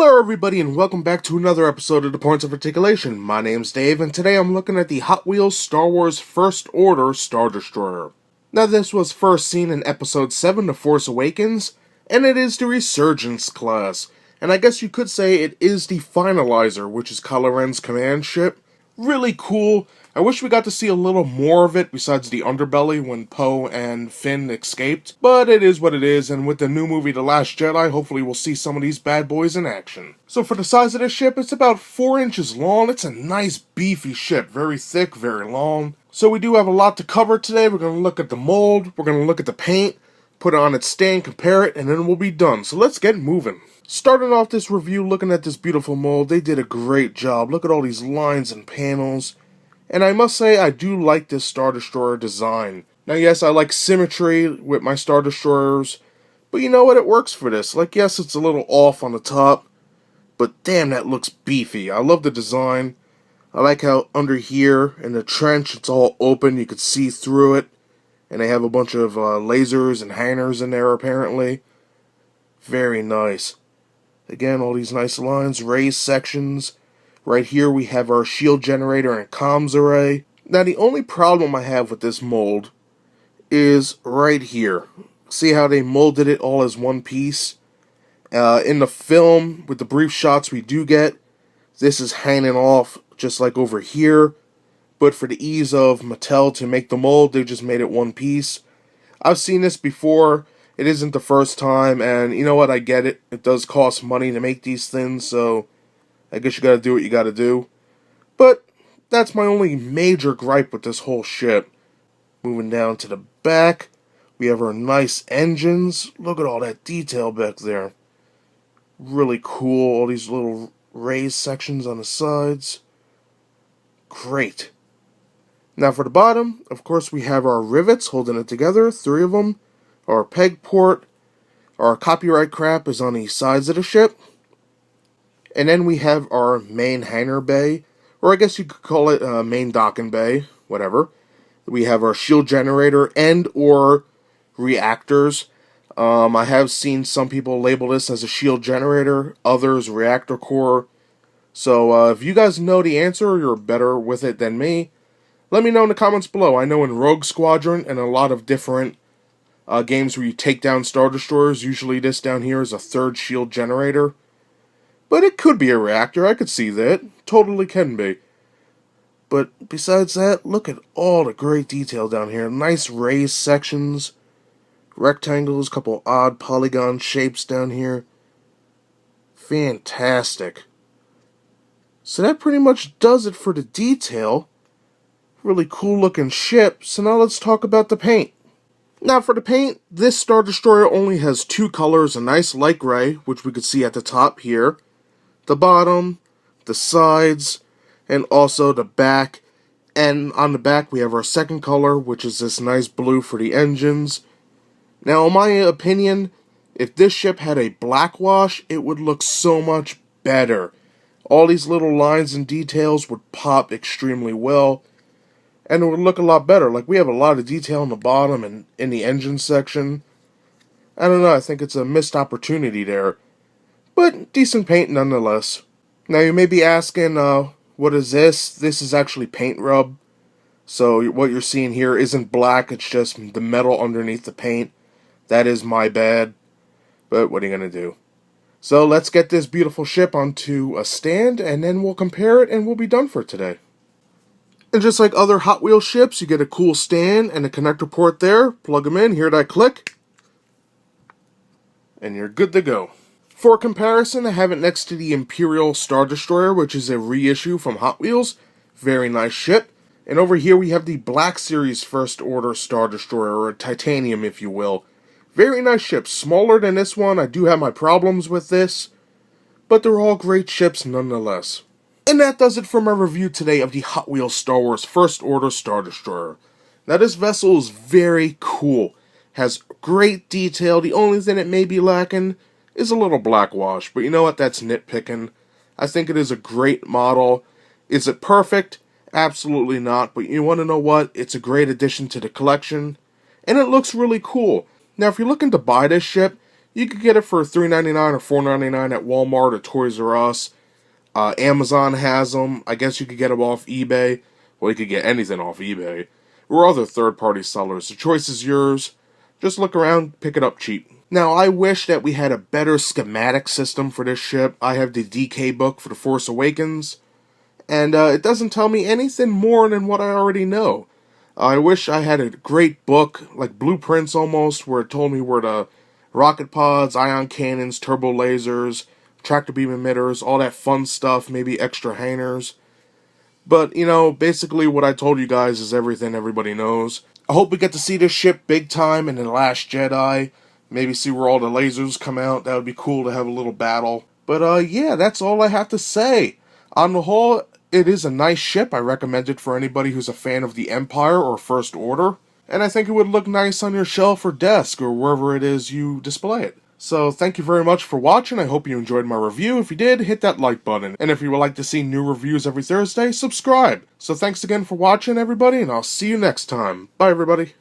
Hello everybody and welcome back to another episode of the Points of Articulation. My name's Dave and today I'm looking at the Hot Wheels Star Wars First Order Star Destroyer. Now this was first seen in Episode 7 The Force Awakens, and it is the Resurgence class. And I guess you could say it is the Finalizer, which is Kylo Ren's command ship. Really cool. I wish we got to see a little more of it besides the underbelly when Poe and Finn escaped. But it is what it is, and with the new movie The Last Jedi, hopefully we'll see some of these bad boys in action. So for the size of this ship, it's about 4 inches long. It's a nice beefy ship. Very thick, very long. So we do have a lot to cover today. We're going to look at the mold, we're going to look at the paint, put it on its stand, compare it, and then we'll be done. So let's get moving. Starting off this review looking at this beautiful mold, they did a great job. Look at all these lines and panels. And I must say, I do like this Star Destroyer design. Now, yes, I like symmetry with my Star Destroyers, but you know what? It works for this. Like, yes, it's a little off on the top, but damn, that looks beefy. I love the design. I like how under here in the trench, it's all open. You could see through it. And they have a bunch of lasers and hangers in there, apparently. Very nice. Again, all these nice lines, raised sections. Right here we have our shield generator and comms array. Now the only problem I have with this mold is right here. See how they molded it all as one piece? In the film, with the brief shots we do get, this is hanging off just like over here. But for the ease of Mattel to make the mold, they just made it one piece. I've seen this before. It isn't the first time, and you know what? I get it. It does cost money to make these things, so I guess you gotta do what you gotta do. But that's my only major gripe with this whole ship. Moving down to the back, we have our nice engines. Look at all that detail back there. Really cool, all these little raised sections on the sides. Great. Now for the bottom, of course we have our rivets holding it together, 3 of them. Our peg port. Our copyright crap is on the sides of the ship. And then we have our main hangar bay, or I guess you could call it main docking bay, whatever. We have our shield generator and or reactors. I have seen some people label this as a shield generator, others reactor core. So if you guys know the answer or you're better with it than me, let me know in the comments below. I know in Rogue Squadron and a lot of different games where you take down Star Destroyers, usually this down here is a 3rd shield generator. But it could be a reactor, I could see that. Totally can be. But besides that, look at all the great detail down here. Nice raised sections, rectangles, couple odd polygon shapes down here. Fantastic. So that pretty much does it for the detail. Really cool looking ship. So now let's talk about the paint. Now for the paint, this Star Destroyer only has 2 colors, a nice light gray, which we could see at the top here, the bottom, the sides, and also the back. And on the back we have our second color, which is this nice blue for the engines. Now in my opinion, if this ship had a black wash, it would look so much better. All these little lines and details would pop extremely well. And it would look a lot better. Like, we have a lot of detail on the bottom and in the engine section. I don't know, I think it's a missed opportunity there. But decent paint nonetheless. Now you may be asking, what is this? This is actually paint rub. So what you're seeing here isn't black, it's just the metal underneath the paint. That is my bad. But what are you going to do? So let's get this beautiful ship onto a stand, and then we'll compare it, and we'll be done for today. And just like other Hot Wheels ships, you get a cool stand and a connector port there. Plug them in, hear that click, and you're good to go. For comparison, I have it next to the Imperial Star Destroyer, which is a reissue from Hot Wheels. Very nice ship. And over here we have the Black Series First Order Star Destroyer, or Titanium if you will. Very nice ship. Smaller than this one. I do have my problems with this, but they're all great ships nonetheless. And that does it for my review today of the Hot Wheels Star Wars First Order Star Destroyer. Now this vessel is very cool, has great detail. The only thing it may be lacking is a little black wash, but you know what, that's nitpicking. I think it is a great model. Is it perfect? Absolutely not, but you want to know what? It's a great addition to the collection, and it looks really cool. Now if you're looking to buy this ship, You could get it for $3.99 or $4.99 at Walmart or Toys R Us. Amazon has them. I guess you could get them off eBay. Well, you could get anything off eBay. Or other third-party sellers. The choice is yours. Just look around, pick it up cheap. Now, I wish that we had a better schematic system for this ship. I have the DK book for The Force Awakens, and it doesn't tell me anything more than what I already know. I wish I had a great book, like blueprints almost, where it told me where the rocket pods, ion cannons, turbo lasers, tractor beam emitters, all that fun stuff, maybe extra hangers. But, basically what I told you guys is everything everybody knows. I hope we get to see this ship big time in The Last Jedi. Maybe see where all the lasers come out. That would be cool to have a little battle. But, yeah, that's all I have to say. On the whole, it is a nice ship. I recommend it for anybody who's a fan of the Empire or First Order. And I think it would look nice on your shelf or desk or wherever it is you display it. So thank you very much for watching. I hope you enjoyed my review. If you did, hit that like button. And if you would like to see new reviews every Thursday, subscribe. So thanks again for watching, everybody, and I'll see you next time. Bye, everybody.